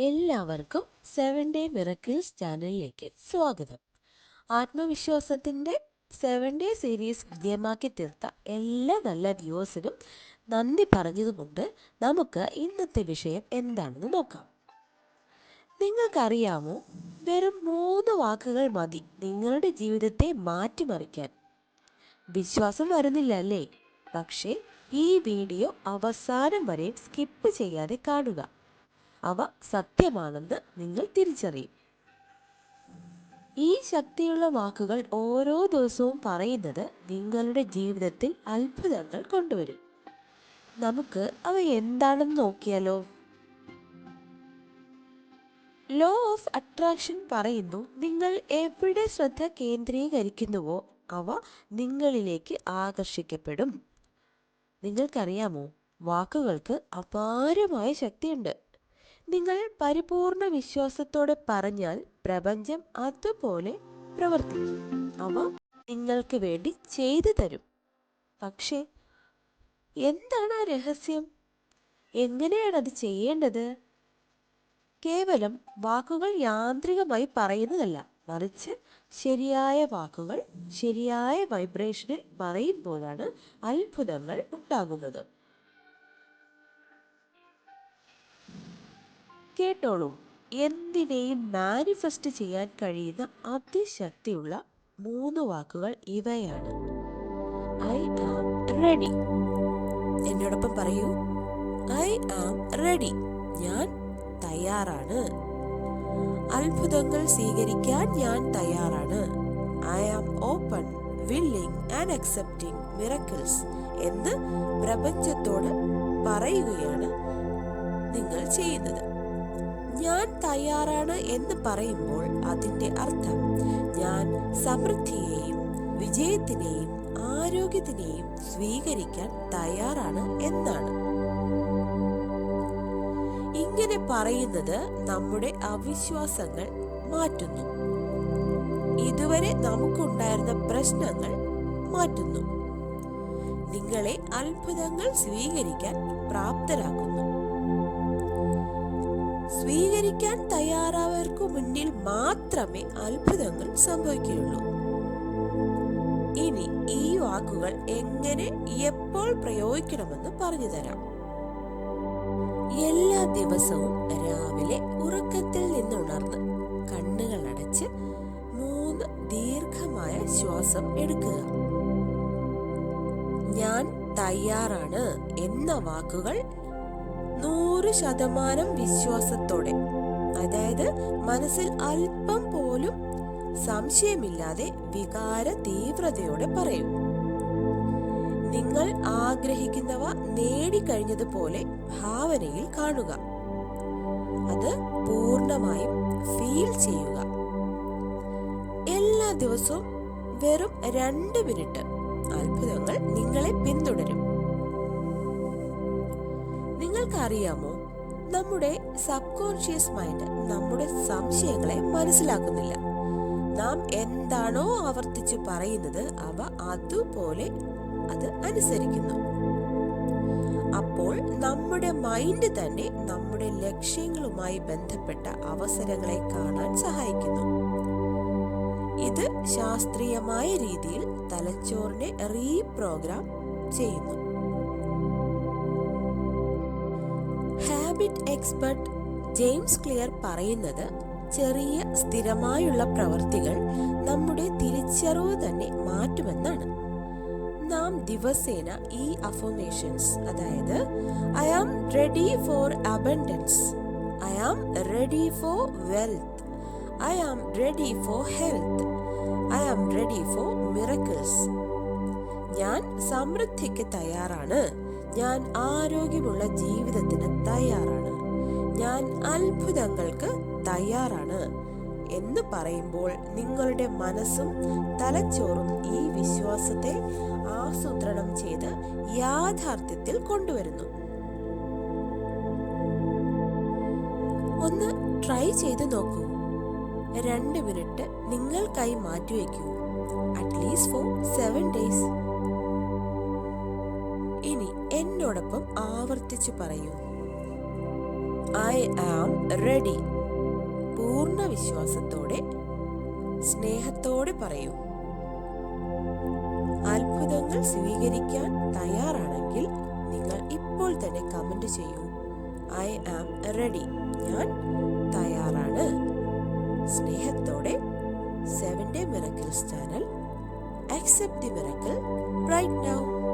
എല്ലാവർക്കും 7 day miracles ചാനലിലേക്ക് സ്വാഗതം. ആത്മവിശ്വാസത്തിൻ്റെ 7 ഡേ സീരീസ് വിജയമാക്കി തീർത്ത എല്ലാ നല്ല വ്യൂവേഴ്സിനും നന്ദി പറഞ്ഞതുകൊണ്ട് നമുക്ക് ഇന്നത്തെ വിഷയം എന്താണെന്ന് നോക്കാം. നിങ്ങൾക്കറിയാമോ, വെറും 3 വാക്കുകൾ മതി നിങ്ങളുടെ ജീവിതത്തെ മാറ്റിമറിക്കാൻ. വിശ്വാസം വരുന്നില്ല അല്ലേ? പക്ഷേ ഈ വീഡിയോ അവസാനം വരെ സ്കിപ്പ് ചെയ്യാതെ കാണുക. അവ സത്യമാണെന്ന് നിങ്ങൾ തിരിച്ചറിയും. ഈ ശക്തിയുള്ള വാക്കുകൾ ഓരോ ദിവസവും പറയുന്നത് നിങ്ങളുടെ ജീവിതത്തിൽ അത്ഭുതങ്ങൾ കൊണ്ടുവരും. നമുക്ക് അവ എന്താണെന്ന് നോക്കിയാലോ? ലോ ഓഫ് അട്രാക്ഷൻ പറയുന്നു, നിങ്ങൾ എവിടെ ശ്രദ്ധ കേന്ദ്രീകരിക്കുന്നുവോ അവ നിങ്ങളിലേക്ക് ആകർഷിക്കപ്പെടും. നിങ്ങൾക്കറിയാമോ, വാക്കുകൾക്ക് അപാരമായ ശക്തിയുണ്ട്. നിങ്ങൾ പരിപൂർണ വിശ്വാസത്തോടെ പറഞ്ഞാൽ പ്രപഞ്ചം അതുപോലെ പ്രവർത്തിക്കും. അവ നിങ്ങൾക്ക് വേണ്ടി ചെയ്തു തരും. പക്ഷേ എന്താണ് ആ രഹസ്യം? എങ്ങനെയാണ് അത് ചെയ്യേണ്ടത്? കേവലം വാക്കുകൾ യാന്ത്രികമായി പറയുന്നതല്ല, മറിച്ച് ശരിയായ വാക്കുകൾ ശരിയായ വൈബ്രേഷനിൽ പറയുമ്പോഴാണ് അത്ഭുതങ്ങൾ ഉണ്ടാകുന്നത്. കേട്ടോളൂ, എന്തിനേയും മാനിഫെസ്റ്റ് ചെയ്യാൻ കഴിയുന്ന അതിശക്തിയുള്ള 3 വാക്കുകൾ ഇവയാണ്. I am ready. എന്നോടൊപ്പം പറയൂ, ഐ ആം റെഡി. ഞാൻ തയ്യാറാണ്. അത്ഭുതങ്ങൾ സ്വീകരിക്കാൻ ഞാൻ തയ്യാറാണ്. I am open, willing and accepting miracles എന്ന് പ്രപഞ്ചത്തോട് പറയുകയാണ് നിങ്ങൾ ചെയ്യുന്നത്. ഞാൻ തയ്യാറാണ് എന്ന് പറയുമ്പോൾ അതിൻ്റെ അർത്ഥം ഞാൻ സമൃദ്ധിയെയും വിജയത്തിനെയും ആരോഗ്യത്തിനെയും സ്വീകരിക്കാൻ തയ്യാറാണ് എന്നാണ്. ഇങ്ങനെ പറയുന്നത് നമ്മുടെ അവിശ്വാസങ്ങൾ മാറ്റുന്നു. ഇതുവരെ നമുക്കുണ്ടായിരുന്ന പ്രശ്നങ്ങൾ മാറ്റുന്നു. നിങ്ങളെ അത്ഭുതങ്ങൾ സ്വീകരിക്കാൻ പ്രാപ്തരാക്കുന്നു. സ്വീകരിക്കാൻ തയ്യാറായവർക്ക് മുന്നിൽ മാത്രമേ അത്ഭുതങ്ങൾ സംഭവിക്കുകയുള്ളൂ. ഇനി ഈ വാക്കുകൾ എങ്ങനെ എപ്പോൾ പ്രയോഗിക്കണമെന്ന് പറഞ്ഞു തരാം. എല്ലാ ദിവസവും രാവിലെ ഉറക്കത്തിൽ നിന്നുണർന്ന് കണ്ണുകൾ അടച്ച് 3 ദീർഘമായ ശ്വാസം എടുക്കുക. ഞാൻ തയ്യാറാണ് എന്ന വാക്കുകൾ 100% വിശ്വാസത്തോടെ, അതായത് മനസ്സിൽ അല്പം പോലും സംശയമില്ലാതെ വികാര തീവ്രതയോടെ പറയൂ. നിങ്ങൾ ആഗ്രഹിക്കുന്നവ നേടിക്കഴിഞ്ഞതുപോലെ ഭാവനയിൽ കാണുക. അത് പൂർണ്ണമായും ഫീൽ ചെയ്യുക. എല്ലാ ദിവസവും വെറും 2 മിനിറ്റ് അത്ഭുതങ്ങൾ നിങ്ങളെ പിന്തുടരും. നിങ്ങൾക്കറിയാമോ, നമ്മുടെ സബ് കോൺഷ്യസ് മൈൻഡ് നമ്മുടെ സംശയങ്ങളെ മനസ്സിലാക്കുന്നില്ല. നാം എന്താണോ ആവർത്തിച്ചു പറയുന്നത് അവ അതുപോലെ അത് അനുസരിക്കുന്നു. അപ്പോൾ നമ്മുടെ മൈൻഡ് തന്നെ നമ്മുടെ ലക്ഷ്യങ്ങളുമായി ബന്ധപ്പെട്ട അവസരങ്ങളെ കാണാൻ സഹായിക്കുന്നു. ഇത് ശാസ്ത്രീയമായ രീതിയിൽ തലച്ചോറിനെ റീപ്രോഗ്രാം ചെയ്യുന്നു. ഹാബിറ്റ് എക്സ്പെർട്ട് ജെയിംസ് ക്ലിയർ പറയുന്നത്, ചെറിയ സ്ഥിരമായുള്ള പ്രവർത്തികൾ നമ്മുടെ തിരിച്ചറിവ് തന്നെ മാറ്റുമെന്നാണ്. നാം ദിവസേന ഈ അഫർമേഷൻസ്, അതായത് I am ready for abundance, I am ready for wealth, I am ready for health, I am ready for miracles, ഞാൻ സമൃദ്ധിക്ക് തയ്യാറാണ്, ഞാൻ ആരോഗ്യമുള്ള ജീവിതത്തിന് തയ്യാറാണ്, ഞാൻ അത്ഭുതങ്ങൾക്ക് തയ്യാറാണ് എന്ന് പറയുമ്പോൾ നിങ്ങളുടെ മനസ്സും തലച്ചോറും ഈ വിശ്വാസത്തെ ആസൂത്രണം ചെയ്ത് യാഥാർത്ഥ്യത്തിൽ കൊണ്ടുവരുന്നു. ഒന്ന് ട്രൈ ചെയ്ത് നോക്കൂ. 2 മിനിറ്റ് നിങ്ങൾക്കായി മാറ്റിവെക്കൂ. At least four 7 days. ഇനി എന്നോടൊപ്പം ആവർത്തിച്ചു പറയൂ, ഐ ആം റെഡി. പൂർണ്ണ വിശ്വാസത്തോടെ, സ്നേഹത്തോടെ പറയൂ. അത്ഭുതങ്ങൾ സ്വീകരിക്കാൻ തയ്യാറാണെങ്കിൽ നിങ്ങൾ ഇപ്പോൾ തന്നെ കമന്റ് ചെയ്യൂ. I am ready. ഞാൻ തയ്യാറാണ്. സ്നേഹത്തോടെ 7 Day Miracles channel. Accept the miracle right now.